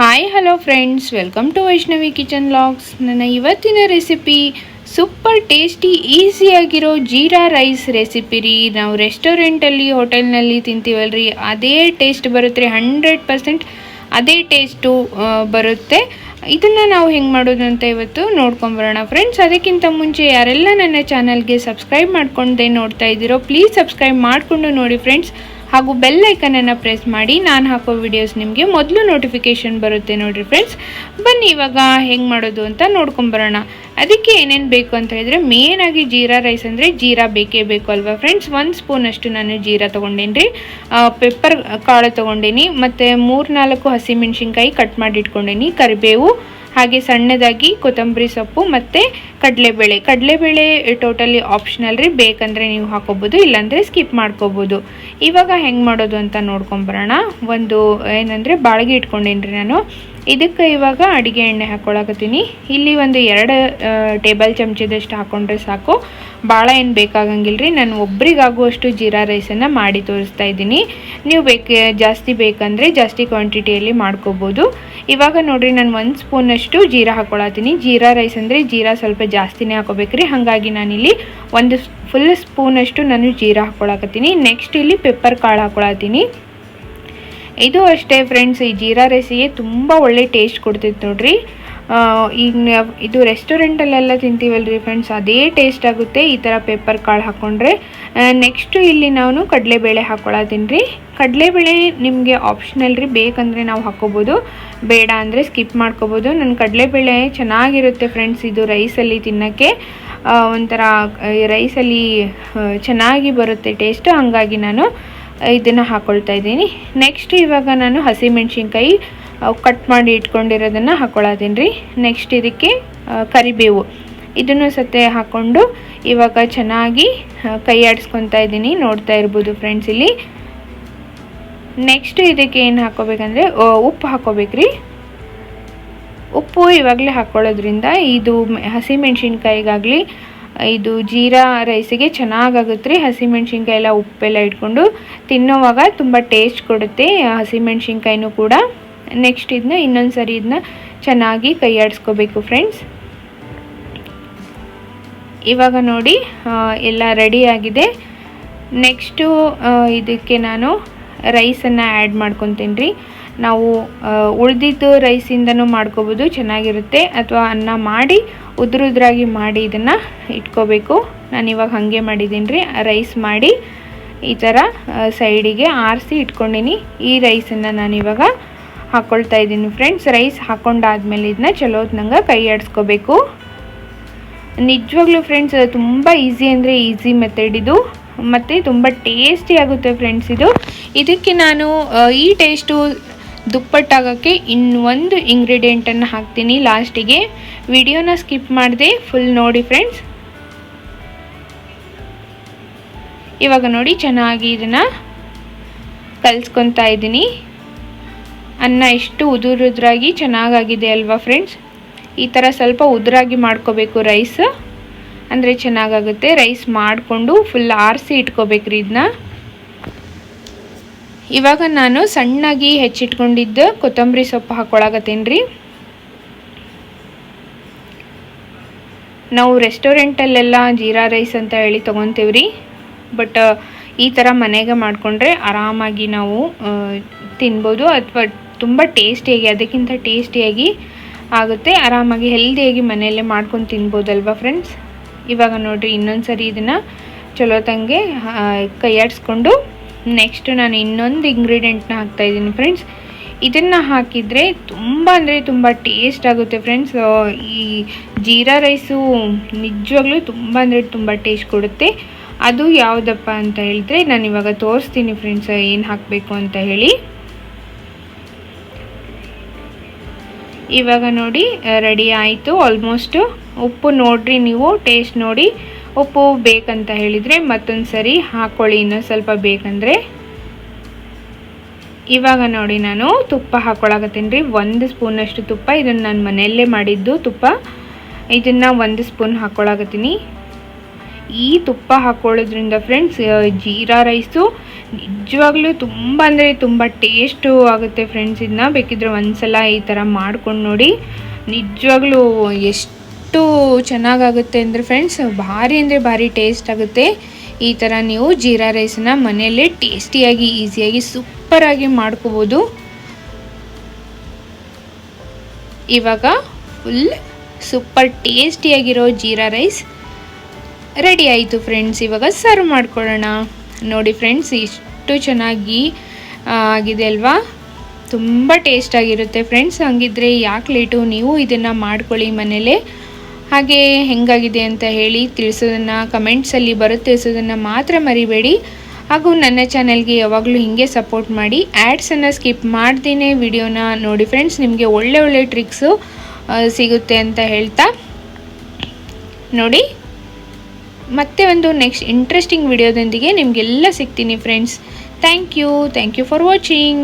Hi hello friends, welcome to Vaishnavi kitchen vlogs. ನನ್ನ ಇವತ್ತಿನ recipe super tasty ಈಸಿಯಾಗಿರೋ jeera rice recipe ರೀ. ನಾವು ರೆಸ್ಟೋರೆಂಟಲ್ಲಿ ಹೋಟೆಲ್ನಲ್ಲಿ ತಿಂತೀವಲ್ರಿ, ಅದೇ ಟೇಸ್ಟ್ ಬರುತ್ತೆ ರೀ. 100% ಅದೇ ಟೇಸ್ಟು ಬರುತ್ತೆ. ಇದನ್ನು ನಾವು ಹೆಂಗೆ ಮಾಡೋದು ಅಂತ ಇವತ್ತು ನೋಡ್ಕೊಂಬರೋಣ ಫ್ರೆಂಡ್ಸ್. ಅದಕ್ಕಿಂತ ಮುಂಚೆ ಯಾರೆಲ್ಲ ನನ್ನ ಚಾನಲ್ಗೆ ಸಬ್ಸ್ಕ್ರೈಬ್ ಮಾಡ್ಕೊಂಡೆ ನೋಡ್ತಾ ಇದ್ದೀರೋ ಪ್ಲೀಸ್ ಸಬ್ಸ್ಕ್ರೈಬ್ ಮಾಡಿಕೊಂಡು ನೋಡಿ ಫ್ರೆಂಡ್ಸ್. ಹಾಗೂ ಬೆಲ್ ಐಕನನ್ನು ಪ್ರೆಸ್ ಮಾಡಿ ನಾನು ಹಾಕೋ ವಿಡಿಯೋಸ್ ನಿಮಗೆ ಮೊದಲು ನೋಟಿಫಿಕೇಷನ್ ಬರುತ್ತೆ ನೋಡಿರಿ ಫ್ರೆಂಡ್ಸ್. ಬನ್ನಿ ಇವಾಗ ಹೆಂಗೆ ಮಾಡೋದು ಅಂತ ನೋಡ್ಕೊಂಬರೋಣ. ಅದಕ್ಕೆ ಏನೇನು ಬೇಕು ಅಂತ ಹೇಳಿದ್ರೆ, ಮೇನಾಗಿ ಜೀರಾ ರೈಸ್ ಅಂದರೆ ಜೀರಾ ಬೇಕೇ ಬೇಕು ಅಲ್ವಾ ಫ್ರೆಂಡ್ಸ್. 1 ಸ್ಪೂನಷ್ಟು ನಾನು ಜೀರಾ ತೊಗೊಂಡೇನಿ ರೀ. ಪೆಪ್ಪರ್ ಕಾಳು ತೊಗೊಂಡೇನಿ, ಮತ್ತು 3-4 ಹಸಿಮೆಣ್ಸಿನ್ಕಾಯಿ ಕಟ್ ಮಾಡಿ ಇಟ್ಕೊಂಡೇನಿ, ಕರಿಬೇವು, ಹಾಗೆ ಸಣ್ಣದಾಗಿ ಕೊತ್ತಂಬರಿ ಸೊಪ್ಪು ಮತ್ತು ಕಡಲೆಬೇಳೆ ಟೋಟಲಿ ಆಪ್ಷನಲ್ ರೀ. ಬೇಕಂದರೆ ನೀವು ಹಾಕೋಬೋದು, ಇಲ್ಲಾಂದರೆ ಸ್ಕಿಪ್ ಮಾಡ್ಕೋಬೋದು. ಇವಾಗ ಹೆಂಗೆ ಮಾಡೋದು ಅಂತ ನೋಡ್ಕೊಂಬರೋಣ. ಒಂದು ಏನಂದರೆ ಬಾಳಿಗೆ ಇಟ್ಕೊಂಡೇನಿ ರೀ ನಾನು. ಇದಕ್ಕೆ ಇವಾಗ ಅಡುಗೆ ಎಣ್ಣೆ ಹಾಕ್ಕೊಳಕತ್ತೀನಿ. ಇಲ್ಲಿ ಒಂದು 2 ಟೇಬಲ್ ಚಮಚದಷ್ಟು ಹಾಕ್ಕೊಂಡ್ರೆ ಸಾಕು, ಭಾಳ ಏನು ಬೇಕಾಗಂಗಿಲ್ಲ ರೀ. ನಾನು ಒಬ್ರಿಗಾಗುವಷ್ಟು ಜೀರಾ ರೈಸನ್ನು ಮಾಡಿ ತೋರಿಸ್ತಾ ಇದ್ದೀನಿ. ನೀವು ಜಾಸ್ತಿ ಬೇಕಂದರೆ ಜಾಸ್ತಿ ಕ್ವಾಂಟಿಟಿಯಲ್ಲಿ ಮಾಡ್ಕೋಬೋದು. ಇವಾಗ ನೋಡಿರಿ, ನಾನು 1 ಸ್ಪೂನಷ್ಟು ಜೀರಾ ಹಾಕ್ಕೊಳತ್ತೀನಿ. ಜೀರಾ ರೈಸ್ ಅಂದರೆ ಜೀರಾ ಸ್ವಲ್ಪ ಜಾಸ್ತಿನೇ ಹಾಕೋಬೇಕ್ರಿ. ಹಾಗಾಗಿ ನಾನಿಲ್ಲಿ 1 ಫುಲ್ ಸ್ಪೂನಷ್ಟು ನಾನು ಜೀರಾ ಹಾಕ್ಕೊಳಕತ್ತೀನಿ. ನೆಕ್ಸ್ಟ್ ಇಲ್ಲಿ ಪೆಪ್ಪರ್ ಕಾಳು ಹಾಕ್ಕೊಳತ್ತೀನಿ. ಇದು ಅಷ್ಟೇ ಫ್ರೆಂಡ್ಸ್, ಈ ಜೀರಾ ರೈಸಿಗೆ ತುಂಬ ಒಳ್ಳೆ ಟೇಸ್ಟ್ ಕೊಡ್ತೈತೆ ನೋಡ್ರಿ. ಈಗ ಇದು ರೆಸ್ಟೋರೆಂಟಲ್ಲೆಲ್ಲ ತಿಂತೀವಲ್ರಿ ಫ್ರೆಂಡ್ಸ್, ಅದೇ ಟೇಸ್ಟ್ ಆಗುತ್ತೆ ಈ ಥರ ಪೆಪ್ಪರ್ ಕಾಳು ಹಾಕ್ಕೊಂಡ್ರೆ. ನೆಕ್ಸ್ಟು ಇಲ್ಲಿ ನಾನು ಕಡಲೆಬೇಳೆ ಹಾಕ್ಕೊಳತ್ತೀನಿ ರೀ. ಕಡಲೆಬೇಳೆ ನಿಮಗೆ ಆಪ್ಷನಲ್ ರೀ, ಬೇಕಂದರೆ ನಾವು ಹಾಕ್ಕೋಬೋದು, ಬೇಡ ಅಂದರೆ ಸ್ಕಿಪ್ ಮಾಡ್ಕೋಬೋದು. ನನ್ನ ಕಡಲೆಬೇಳೆ ಚೆನ್ನಾಗಿರುತ್ತೆ ಫ್ರೆಂಡ್ಸ್, ಇದು ರೈಸಲ್ಲಿ ತಿನ್ನೋಕ್ಕೆ ಒಂಥರ ರೈಸಲ್ಲಿ ಚೆನ್ನಾಗಿ ಬರುತ್ತೆ ಟೇಸ್ಟ್. ಹಾಗಾಗಿ ನಾನು ಇದನ್ನು ಹಾಕ್ಕೊಳ್ತಾ ಇದ್ದೀನಿ. ನೆಕ್ಸ್ಟ್ ಇವಾಗ ನಾನು ಹಸಿಮೆಣ್ಸಿನ್ಕಾಯಿ ಕಟ್ ಮಾಡಿ ಇಟ್ಕೊಂಡಿರೋದನ್ನು ಹಾಕ್ಕೊಳತ್ತೀನಿ ರೀ. ನೆಕ್ಸ್ಟ್ ಇದಕ್ಕೆ ಕರಿಬೇವು, ಇದನ್ನು ಸತೆ ಹಾಕ್ಕೊಂಡು ಇವಾಗ ಚೆನ್ನಾಗಿ ಕೈ ಆಡಿಸ್ಕೊತಾ ಇದ್ದೀನಿ, ನೋಡ್ತಾ ಇರ್ಬೋದು ಫ್ರೆಂಡ್ಸ್ ಇಲ್ಲಿ. ನೆಕ್ಸ್ಟ್ ಇದಕ್ಕೆ ಏನು ಹಾಕ್ಕೋಬೇಕಂದ್ರೆ ಉಪ್ಪು ಹಾಕ್ಕೋಬೇಕ್ರಿ. ಉಪ್ಪು ಇವಾಗಲೇ ಹಾಕ್ಕೊಳ್ಳೋದ್ರಿಂದ ಇದು ಹಸಿಮೆಣ್ಸಿನ್ಕಾಯಿಗಾಗಲಿ ಇದು ಜೀರಾ ರೈಸಿಗೆ ಚೆನ್ನಾಗಾಗುತ್ತೆ ರೀ. ಹಸಿಮೆಣ್ಸಿನ್ಕಾಯಿ ಎಲ್ಲ ಉಪ್ಪೆಲ್ಲ ಇಟ್ಕೊಂಡು ತಿನ್ನೋವಾಗ ತುಂಬ ಟೇಸ್ಟ್ ಕೊಡುತ್ತೆ ಹಸಿಮೆಣ್ಸಿನ್ಕಾಯಿನೂ ಕೂಡ. ನೆಕ್ಸ್ಟ್ ಇದನ್ನ ಇನ್ನೊಂದು ಸರಿ ಇದನ್ನ ಚೆನ್ನಾಗಿ ಕೈ ಆಡಿಸ್ಕೋಬೇಕು ಫ್ರೆಂಡ್ಸ್. ಇವಾಗ ನೋಡಿ ಎಲ್ಲ ರೆಡಿಯಾಗಿದೆ. ನೆಕ್ಸ್ಟು ಇದಕ್ಕೆ ನಾನು ರೈಸನ್ನು ಆ್ಯಡ್ ಮಾಡ್ಕೊತೀನಿ ರೀ. ನಾವು ಉಳಿದಿದ್ದು ರೈಸಿಂದನೂ ಮಾಡ್ಕೋಬೋದು, ಚೆನ್ನಾಗಿರುತ್ತೆ. ಅಥವಾ ಅನ್ನ ಮಾಡಿ ಉದ್ರಾಗಿ ಮಾಡಿ ಇದನ್ನು ಇಟ್ಕೋಬೇಕು. ನಾನಿವಾಗ ಹಾಗೆ ಮಾಡಿದ್ದೀನಿ ರೀ. ರೈಸ್ ಮಾಡಿ ಈ ಥರ ಸೈಡಿಗೆ ಆರಿಸಿ ಇಟ್ಕೊಂಡೀನಿ. ಈ ರೈಸನ್ನು ನಾನಿವಾಗ ಹಾಕ್ಕೊಳ್ತಾ ಇದ್ದೀನಿ ಫ್ರೆಂಡ್ಸ್. ರೈಸ್ ಹಾಕ್ಕೊಂಡಾದ್ಮೇಲೆ ಇದನ್ನ ಚಲೋ ನಂಗೆ ಕೈ ಆಡಿಸ್ಕೋಬೇಕು. ನಿಜವಾಗ್ಲೂ ಫ್ರೆಂಡ್ಸ್ ತುಂಬ ಈಸಿ ಅಂದರೆ ಈಸಿ ಮೆಥಡ್ ಇದು, ಮತ್ತು ತುಂಬ ಟೇಸ್ಟಿ ಆಗುತ್ತೆ ಫ್ರೆಂಡ್ಸ್ ಇದು. ಇದಕ್ಕೆ ನಾನು ಈ ಟೇಸ್ಟು ದುಪ್ಪಟ್ಟಾಗೋಕ್ಕೆ ಇನ್ನೊಂದು ಇಂಗ್ರೀಡಿಯೆಂಟನ್ನು ಹಾಕ್ತೀನಿ ಲಾಸ್ಟಿಗೆ. ವಿಡಿಯೋನ ಸ್ಕಿಪ್ ಮಾಡಿದೆ, ಫುಲ್ ನೋಡಿ ಫ್ರೆಂಡ್ಸ್. ಇವಾಗ ನೋಡಿ ಚೆನ್ನಾಗಿ ಇದನ್ನು ಕಲಿಸ್ಕೊತಾ ಇದ್ದೀನಿ. ಅನ್ನ ಎಷ್ಟು ಉದುರಾಗಿ ಚೆನ್ನಾಗಾಗಿದೆ ಅಲ್ವಾ ಫ್ರೆಂಡ್ಸ್. ಈ ಥರ ಸ್ವಲ್ಪ ಉದುರಾಗಿ ಮಾಡ್ಕೋಬೇಕು ರೈಸ್, ಅಂದರೆ ಚೆನ್ನಾಗಾಗುತ್ತೆ. ರೈಸ್ ಮಾಡಿಕೊಂಡು ಫುಲ್ ಆರಿಸಿ ಇಟ್ಕೋಬೇಕ್ರಿ ಇದನ್ನ. ಇವಾಗ ನಾನು ಸಣ್ಣಾಗಿ ಹೆಚ್ಚಿಟ್ಕೊಂಡಿದ್ದ ಕೊತ್ತಂಬರಿ ಸೊಪ್ಪು ಹಾಕ್ಕೊಳಕತ್ತೀನಿ ರೀ. ನಾವು ರೆಸ್ಟೋರೆಂಟಲ್ಲೆಲ್ಲ ಜೀರಾ ರೈಸ್ ಅಂತ ಹೇಳಿ ತೊಗೊತೀವಿ ರೀ, ಬಟ್ ಈ ಥರ ಮನೆಗೆ ಮಾಡಿಕೊಂಡ್ರೆ ಆರಾಮಾಗಿ ನಾವು ತಿನ್ಬೋದು. ಅಥವಾ ತುಂಬ ಟೇಸ್ಟಿಯಾಗಿ, ಅದಕ್ಕಿಂತ ಟೇಸ್ಟಿಯಾಗಿ ಆಗುತ್ತೆ. ಆರಾಮಾಗಿ ಹೆಲ್ದಿಯಾಗಿ ಮನೆಯಲ್ಲೇ ಮಾಡ್ಕೊಂಡು ತಿನ್ಬೋದಲ್ವಾ ಫ್ರೆಂಡ್ಸ್. ಇವಾಗ ನೋಡಿರಿ, ಇನ್ನೊಂದು ಸರಿ ಇದನ್ನು ಚಲೋ ತಂಗೆ ಕೈ ಆಡಿಸ್ಕೊಂಡು ನೆಕ್ಸ್ಟು ನಾನು ಇನ್ನೊಂದು ಇಂಗ್ರೀಡಿಯೆಂಟ್ನ ಹಾಕ್ತಾಯಿದ್ದೀನಿ ಫ್ರೆಂಡ್ಸ್. ಇದನ್ನು ಹಾಕಿದರೆ ತುಂಬ ಅಂದರೆ ತುಂಬ ಟೇಸ್ಟ್ ಆಗುತ್ತೆ ಫ್ರೆಂಡ್ಸ್. ಈ ಜೀರಾ ರೈಸು ನಿಜವಾಗ್ಲೂ ತುಂಬ ಅಂದರೆ ತುಂಬ ಟೇಸ್ಟ್ ಕೊಡುತ್ತೆ. ಅದು ಯಾವುದಪ್ಪ ಅಂತ ಹೇಳಿದ್ರೆ ನಾನು ಇವಾಗ ತೋರಿಸ್ತೀನಿ ಫ್ರೆಂಡ್ಸ್ ಏನು ಹಾಕಬೇಕು ಅಂತ ಹೇಳಿ. ಇವಾಗ ನೋಡಿ ರೆಡಿ ಆಯಿತು ಆಲ್ಮೋಸ್ಟು. ಉಪ್ಪು ನೋಡಿರಿ, ನೀವು ಟೇಸ್ಟ್ ನೋಡಿ. ಉಪ್ಪು ಬೇಕಂತ ಹೇಳಿದರೆ ಮತ್ತೊಂದು ಸರಿ ಹಾಕ್ಕೊಳ್ಳಿ, ಇನ್ನೂ ಸ್ವಲ್ಪ ಬೇಕಂದರೆ. ಇವಾಗ ನೋಡಿ ನಾನು ತುಪ್ಪ ಹಾಕ್ಕೊಳಕತ್ತೀನಿ ರೀ. 1 ಸ್ಪೂನಷ್ಟು ತುಪ್ಪ, ಇದನ್ನು ನಾನು ಮನೆಯಲ್ಲೇ ಮಾಡಿದ್ದು ತುಪ್ಪ. ಇದನ್ನು 1 ಸ್ಪೂನ್ ಹಾಕ್ಕೊಳಕತ್ತೀನಿ. ಈ ತುಪ್ಪ ಹಾಕ್ಕೊಳ್ಳೋದ್ರಿಂದ ಫ್ರೆಂಡ್ಸ್ ಜೀರಾ ರೈಸು ನಿಜವಾಗ್ಲೂ ತುಂಬ ಅಂದರೆ ತುಂಬ ಟೇಸ್ಟು ಆಗುತ್ತೆ ಫ್ರೆಂಡ್ಸ್. ಇದನ್ನ ಬೇಕಿದ್ರೆ ಒಂದ್ಸಲ ಈ ಥರ ಮಾಡ್ಕೊಂಡು ನೋಡಿ, ನಿಜವಾಗ್ಲೂ ಎಷ್ಟು ಚೆನ್ನಾಗಾಗುತ್ತೆ ಅಂದರೆ ಫ್ರೆಂಡ್ಸ್, ಭಾರಿ ಅಂದರೆ ಭಾರಿ ಟೇಸ್ಟ್ ಆಗುತ್ತೆ. ಈ ಥರ ನೀವು ಜೀರಾ ರೈಸನ್ನ ಮನೆಯಲ್ಲೇ ಟೇಸ್ಟಿಯಾಗಿ ಈಸಿಯಾಗಿ ಸೂಪರಾಗಿ ಮಾಡ್ಕೋಬೋದು. ಇವಾಗ ಫುಲ್ ಸೂಪರ್ ಟೇಸ್ಟಿಯಾಗಿರೋ ಜೀರಾ ರೈಸ್ ರೆಡಿ ಆಯಿತು ಫ್ರೆಂಡ್ಸ್. ಇವಾಗ ಸರ್ವ್ ಮಾಡ್ಕೊಳ್ಳೋಣ. ನೋಡಿ ಫ್ರೆಂಡ್ಸ್, ಎಷ್ಟು ಚೆನ್ನಾಗಿ ಆಗಿದೆ ಅಲ್ವಾ, ತುಂಬ ಟೇಸ್ಟಾಗಿರುತ್ತೆ ಫ್ರೆಂಡ್ಸ್. ಹಂಗಿದ್ರೆ ಯಾಕೆ ಲೇಟು, ನೀವು ಇದನ್ನು ಮಾಡ್ಕೊಳ್ಳಿ ಮನೇಲೇ. ಹಾಗೆ ಹೆಂಗಾಗಿದೆ ಅಂತ ಹೇಳಿ ತಿಳಿಸೋದನ್ನು, ಕಮೆಂಟ್ಸಲ್ಲಿ ಬರುತ್ತೆ ತಿಳಿಸೋದನ್ನು ಮಾತ್ರ ಮರಿಬೇಡಿ. ಹಾಗೂ ನನ್ನ ಚಾನಲ್ಗೆ ಯಾವಾಗಲೂ ಹೀಗೆ ಸಪೋರ್ಟ್ ಮಾಡಿ. ಆ್ಯಡ್ಸನ್ನು ಸ್ಕಿಪ್ ಮಾಡ್ದೇ ವಿಡಿಯೋನ ನೋಡಿ ಫ್ರೆಂಡ್ಸ್, ನಿಮಗೆ ಒಳ್ಳೆ ಟ್ರಿಕ್ಸು ಸಿಗುತ್ತೆ ಅಂತ ಹೇಳ್ತಾ ನೋಡಿ. ಮತ್ತೆ ಒಂದು ನೆಕ್ಸ್ಟ್ ಇಂಟ್ರೆಸ್ಟಿಂಗ್ ವಿಡಿಯೋದೊಂದಿಗೆ ನಿಮಗೆಲ್ಲ ಸಿಗ್ತೀನಿ friends. Thank you for watching.